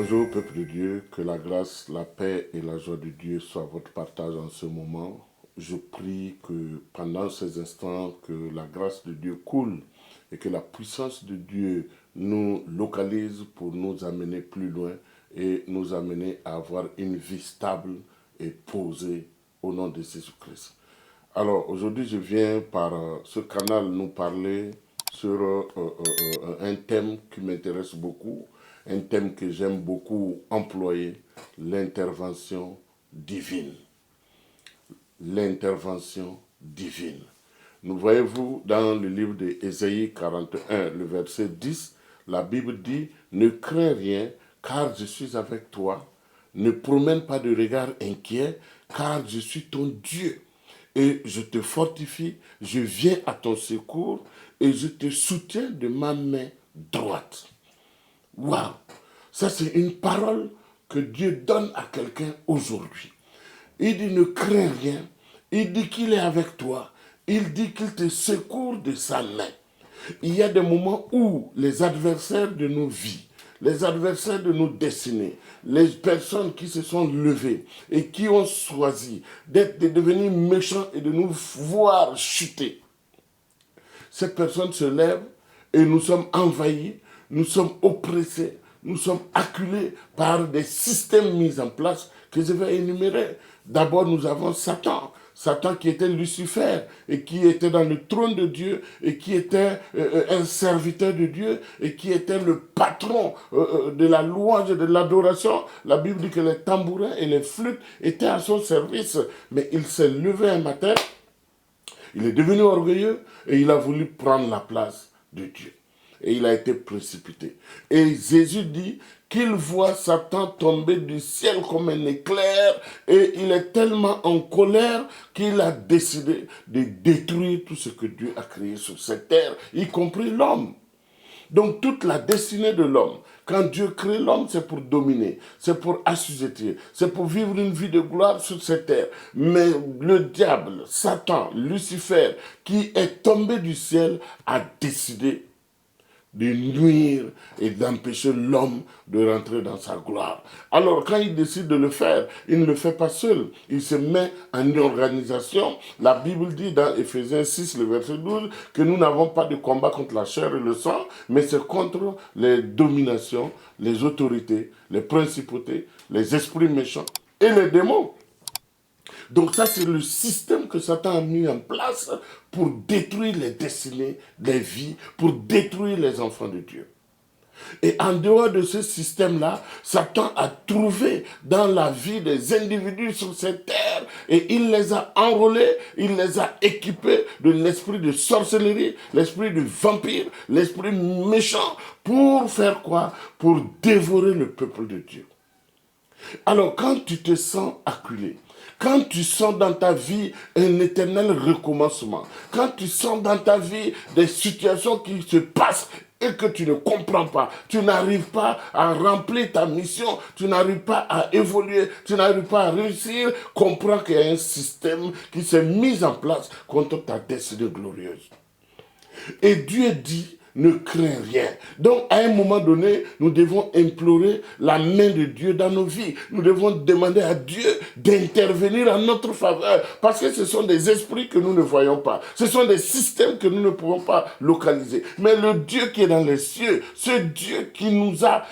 Bonjour peuple de Dieu, que la grâce, la paix et la joie de Dieu soient votre partage en ce moment. Je prie que pendant ces instants, que la grâce de Dieu coule et que la puissance de Dieu nous localise pour nous amener plus loin et nous amener à avoir une vie stable et posée au nom de Jésus-Christ. Alors aujourd'hui je viens par ce canal nous parler sur un thème qui m'intéresse beaucoup, un thème que j'aime beaucoup employer, l'intervention divine. L'intervention divine. Nous voyez-vous dans le livre d'Ésaïe 41, le verset 10, la Bible dit « Ne crains rien, car je suis avec toi. Ne promène pas de regard inquiet, car je suis ton Dieu. Et je te fortifie, je viens à ton secours et je te soutiens de ma main droite. » Waouh! Ça, c'est une parole que Dieu donne à quelqu'un aujourd'hui. Il dit ne crains rien. Il dit qu'il est avec toi. Il dit qu'il te secourt de sa main. Il y a des moments où les adversaires de nos vies, les adversaires de nos destinées, les personnes qui se sont levées et qui ont choisi de devenir méchants et de nous voir chuter, ces personnes se lèvent et nous sommes envahis, nous sommes oppressés, nous sommes acculés par des systèmes mis en place que je vais énumérer. D'abord, nous avons Satan. Satan qui était Lucifer et qui était dans le trône de Dieu et qui était un serviteur de Dieu et qui était le patron de la louange et de l'adoration. La Bible dit que les tambourins et les flûtes étaient à son service. Mais il s'est levé un matin, il est devenu orgueilleux et il a voulu prendre la place de Dieu. Et il a été précipité. Et Jésus dit qu'il voit Satan tomber du ciel comme un éclair et il est tellement en colère qu'il a décidé de détruire tout ce que Dieu a créé sur cette terre, y compris l'homme. Donc toute la destinée de l'homme, quand Dieu crée l'homme, c'est pour dominer, c'est pour assujettir, c'est pour vivre une vie de gloire sur cette terre. Mais le diable, Satan, Lucifer, qui est tombé du ciel, a décidé de nuire et d'empêcher l'homme de rentrer dans sa gloire. Alors, quand il décide de le faire, il ne le fait pas seul. Il se met en organisation. La Bible dit dans Éphésiens 6, le verset 12, que nous n'avons pas de combat contre la chair et le sang, mais c'est contre les dominations, les autorités, les principautés, les esprits méchants et les démons. Donc ça, c'est le système que Satan a mis en place pour détruire les destinées des vies, pour détruire les enfants de Dieu. Et en dehors de ce système-là, Satan a trouvé dans la vie des individus sur cette terre et il les a enrôlés, il les a équipés de l'esprit de sorcellerie, l'esprit de vampire, l'esprit méchant, pour faire quoi? Pour dévorer le peuple de Dieu. Alors, quand tu te sens acculé, quand tu sens dans ta vie un éternel recommencement, quand tu sens dans ta vie des situations qui se passent et que tu ne comprends pas, tu n'arrives pas à remplir ta mission, tu n'arrives pas à évoluer, tu n'arrives pas à réussir, comprends qu'il y a un système qui s'est mis en place contre ta destinée glorieuse. Et Dieu dit, ne crains rien. Donc, à un moment donné, nous devons implorer la main de Dieu dans nos vies. Nous devons demander à Dieu d'intervenir en notre faveur. Parce que ce sont des esprits que nous ne voyons pas. Ce sont des systèmes que nous ne pouvons pas localiser. Mais le Dieu qui est dans les cieux, ce Dieu qui nous a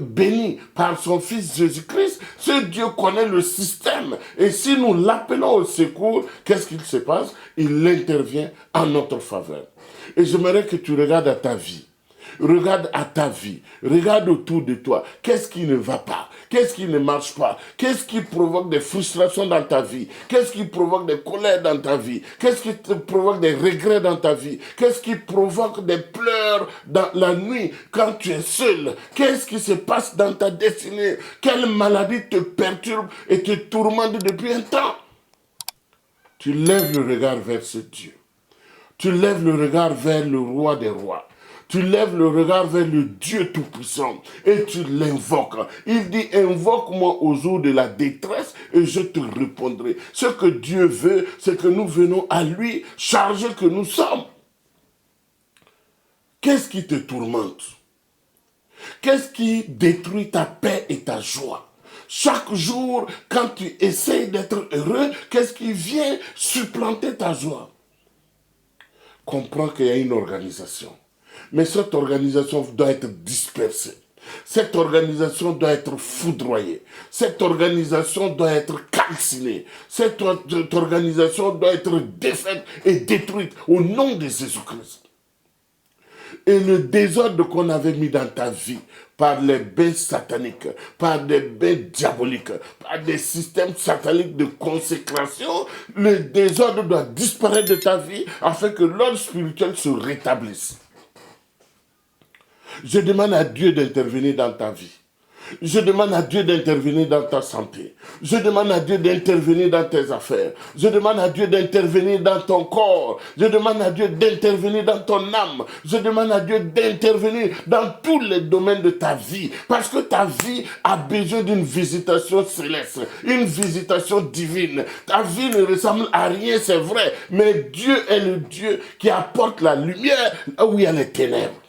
bénis par son Fils Jésus-Christ, ce Dieu connaît le système. Et si nous l'appelons au secours, qu'est-ce qu'il se passe? Il intervient en notre faveur. Et j'aimerais que tu regardes à ta vie. Regarde à ta vie. Regarde autour de toi. Qu'est-ce qui ne va pas? Qu'est-ce qui ne marche pas? Qu'est-ce qui provoque des frustrations dans ta vie? Qu'est-ce qui provoque des colères dans ta vie? Qu'est-ce qui te provoque des regrets dans ta vie? Qu'est-ce qui provoque des pleurs dans la nuit quand tu es seul? Qu'est-ce qui se passe dans ta destinée? Quelle maladie te perturbe et te tourmente depuis un temps? Tu lèves le regard vers ce Dieu. Tu lèves le regard vers le roi des rois. Tu lèves le regard vers le Dieu Tout-Puissant et tu l'invoques. Il dit, invoque-moi au jour de la détresse et je te répondrai. Ce que Dieu veut, c'est que nous venons à lui, chargés que nous sommes. Qu'est-ce qui te tourmente? Qu'est-ce qui détruit ta paix et ta joie? Chaque jour, quand tu essayes d'être heureux, qu'est-ce qui vient supplanter ta joie? Comprends qu'il y a une organisation. Mais cette organisation doit être dispersée. Cette organisation doit être foudroyée. Cette organisation doit être calcinée. Cette organisation doit être défaite et détruite au nom de Jésus-Christ. Et le désordre qu'on avait mis dans ta vie, par les bains sataniques, par des bains diaboliques, par des systèmes sataniques de consécration, le désordre doit disparaître de ta vie afin que l'ordre spirituel se rétablisse. Je demande à Dieu d'intervenir dans ta vie. Je demande à Dieu d'intervenir dans ta santé. Je demande à Dieu d'intervenir dans tes affaires. Je demande à Dieu d'intervenir dans ton corps. Je demande à Dieu d'intervenir dans ton âme. Je demande à Dieu d'intervenir dans tous les domaines de ta vie. Parce que ta vie a besoin d'une visitation céleste, une visitation divine. Ta vie ne ressemble à rien, c'est vrai. Mais Dieu est le Dieu qui apporte la lumière là où il y a les ténèbres.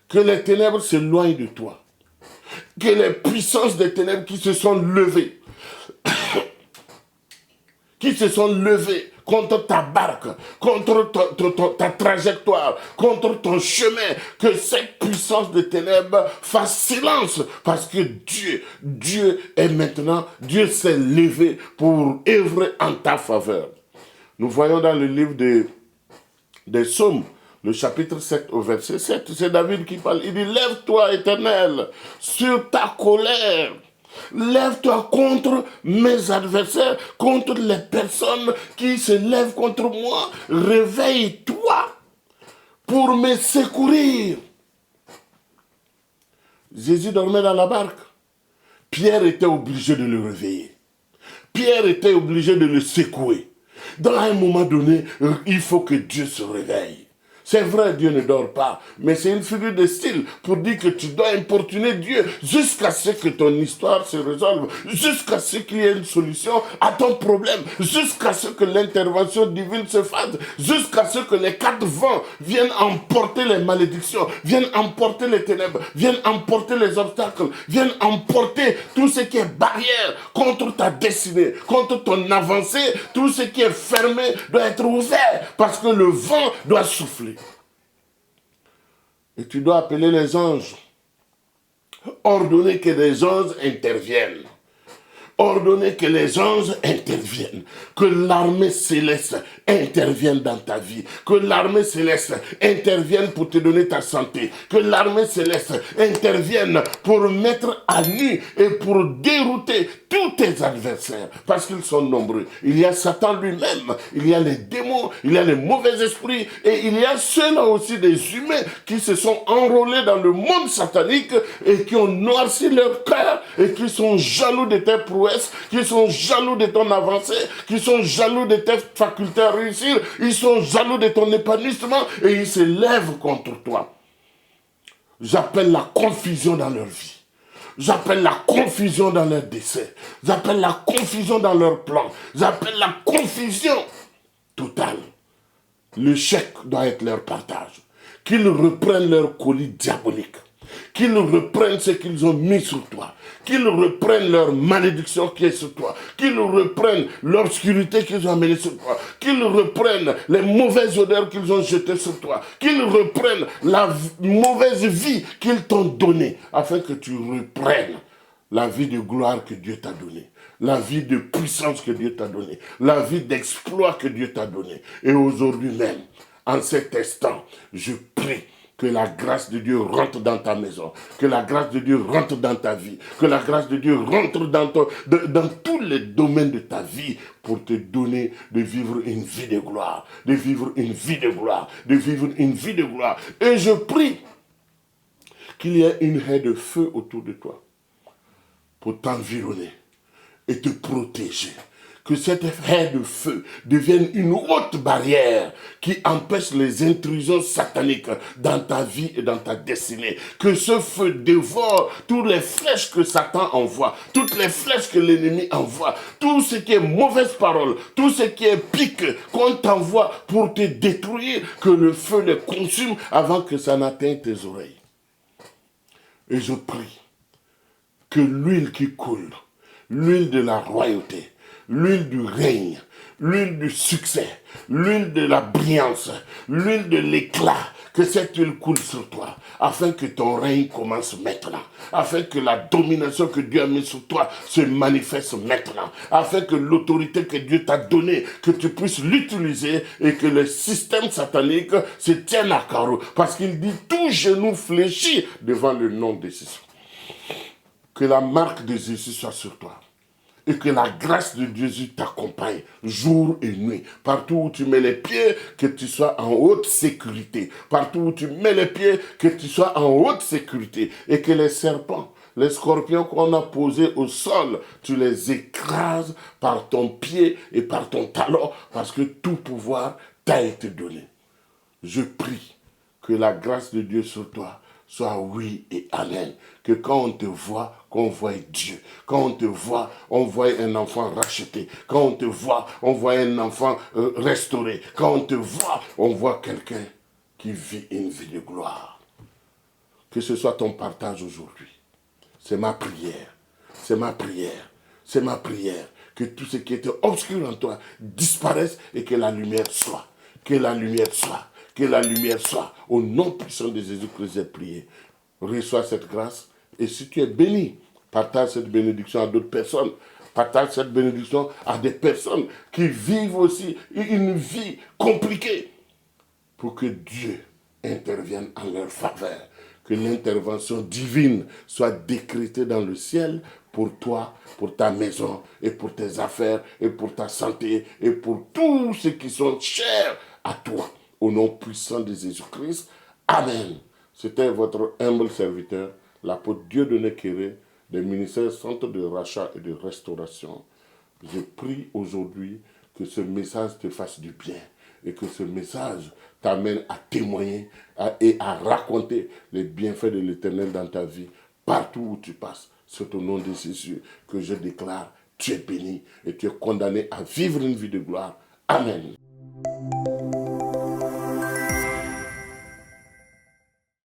Que les ténèbres s'éloignent de toi. Que les puissances des ténèbres qui se sont levées, contre ta barque, contre ta trajectoire, contre ton chemin, que cette puissance des ténèbres fasse silence, parce que Dieu est maintenant, Dieu s'est levé pour œuvrer en ta faveur. Nous voyons dans le livre des Psaumes, le chapitre 7 au verset 7, c'est David qui parle. Il dit, lève-toi, Éternel, sur ta colère. Lève-toi contre mes adversaires, contre les personnes qui se lèvent contre moi. Réveille-toi pour me secourir. Jésus dormait dans la barque. Pierre était obligé de le réveiller. Pierre était obligé de le secouer. Dans un moment donné, il faut que Dieu se réveille. C'est vrai, Dieu ne dort pas, mais c'est une figure de style pour dire que tu dois importuner Dieu jusqu'à ce que ton histoire se résolve, jusqu'à ce qu'il y ait une solution à ton problème, jusqu'à ce que l'intervention divine se fasse, jusqu'à ce que les quatre vents viennent emporter les malédictions, viennent emporter les ténèbres, viennent emporter les obstacles, viennent emporter tout ce qui est barrière contre ta destinée, contre ton avancée. Tout ce qui est fermé doit être ouvert parce que le vent doit souffler. Et tu dois appeler les anges. Ordonner que les anges interviennent. Ordonner que les anges interviennent. Que l'armée céleste intervienne dans ta vie. Que l'armée céleste intervienne pour te donner ta santé. Que l'armée céleste intervienne pour mettre à nu et pour dérouter tous tes adversaires. Parce qu'ils sont nombreux. Il y a Satan lui-même. Il y a les démons. Il y a les mauvais esprits. Et il y a ceux-là aussi des humains qui se sont enrôlés dans le monde satanique et qui ont noirci leur cœur et qui sont jaloux de tes prouesses, qui sont jaloux de ton avancée, qui sont jaloux de tes facultés à réussir, ils sont jaloux de ton épanouissement et ils se lèvent contre toi. J'appelle la confusion dans leur vie. J'appelle la confusion dans leur décès. J'appelle la confusion dans leurs plans. J'appelle la confusion totale. Le chèque doit être leur partage. Qu'ils reprennent leur colis diabolique. Qu'ils reprennent ce qu'ils ont mis sur toi. Qu'ils reprennent leur malédiction qui est sur toi. Qu'ils reprennent l'obscurité qu'ils ont amenée sur toi. Qu'ils reprennent les mauvaises odeurs qu'ils ont jetées sur toi. Qu'ils reprennent la mauvaise vie qu'ils t'ont donnée. Afin que tu reprennes la vie de gloire que Dieu t'a donnée. La vie de puissance que Dieu t'a donnée. La vie d'exploit que Dieu t'a donnée. Et aujourd'hui même, en cet instant, je prie que la grâce de Dieu rentre dans ta maison, que la grâce de Dieu rentre dans ta vie, que la grâce de Dieu rentre dans tous les domaines de ta vie pour te donner de vivre une vie de gloire, de vivre une vie de gloire, de vivre une vie de gloire. Et je prie qu'il y ait une haie de feu autour de toi pour t'environner et te protéger. Que cette haie de feu devienne une haute barrière qui empêche les intrusions sataniques dans ta vie et dans ta destinée. Que ce feu dévore toutes les flèches que Satan envoie, toutes les flèches que l'ennemi envoie, tout ce qui est mauvaise parole, tout ce qui est pique qu'on t'envoie pour te détruire, que le feu les consume avant que ça n'atteigne tes oreilles. Et je prie que l'huile qui coule, l'huile de la royauté, l'huile du règne, l'huile du succès, l'huile de la brillance, l'huile de l'éclat, que cette huile coule sur toi, afin que ton règne commence maintenant, afin que la domination que Dieu a mise sur toi se manifeste maintenant, afin que l'autorité que Dieu t'a donnée, que tu puisses l'utiliser et que le système satanique se tienne à carreau. Parce qu'il dit tout genou fléchit devant le nom de Jésus. Que la marque de Jésus soit sur toi. Et que la grâce de Jésus t'accompagne jour et nuit. Partout où tu mets les pieds, que tu sois en haute sécurité. Partout où tu mets les pieds, que tu sois en haute sécurité. Et que les serpents, les scorpions qu'on a posés au sol, tu les écrases par ton pied et par ton talon, parce que tout pouvoir t'a été donné. Je prie que la grâce de Dieu sur toi soit oui et amen. Que quand on te voit, qu'on voit Dieu. Quand on te voit, on voit un enfant racheté. Quand on te voit, on voit un enfant restauré. Quand on te voit, on voit quelqu'un qui vit une vie de gloire. Que ce soit ton partage aujourd'hui. C'est ma prière. C'est ma prière. C'est ma prière. Que tout ce qui était obscur en toi disparaisse et que la lumière soit. Que la lumière soit. Que la lumière soit. Au nom puissant de Jésus-Christ, j'ai prié. Reçois cette grâce. Et si tu es béni, partage cette bénédiction à d'autres personnes. Partage cette bénédiction à des personnes qui vivent aussi une vie compliquée. Pour que Dieu intervienne en leur faveur. Que l'intervention divine soit décrétée dans le ciel pour toi, pour ta maison, et pour tes affaires, et pour ta santé, et pour tous ceux qui sont chers à toi. Au nom puissant de Jésus-Christ. Amen. C'était votre humble serviteur, l'apôtre Dieudonné Kéré, des ministères Centre de rachat et de restauration. Je prie aujourd'hui que ce message te fasse du bien et que ce message t'amène à témoigner et à raconter les bienfaits de l'Éternel dans ta vie, partout où tu passes. C'est au nom de Jésus que je déclare, tu es béni et tu es condamné à vivre une vie de gloire. Amen.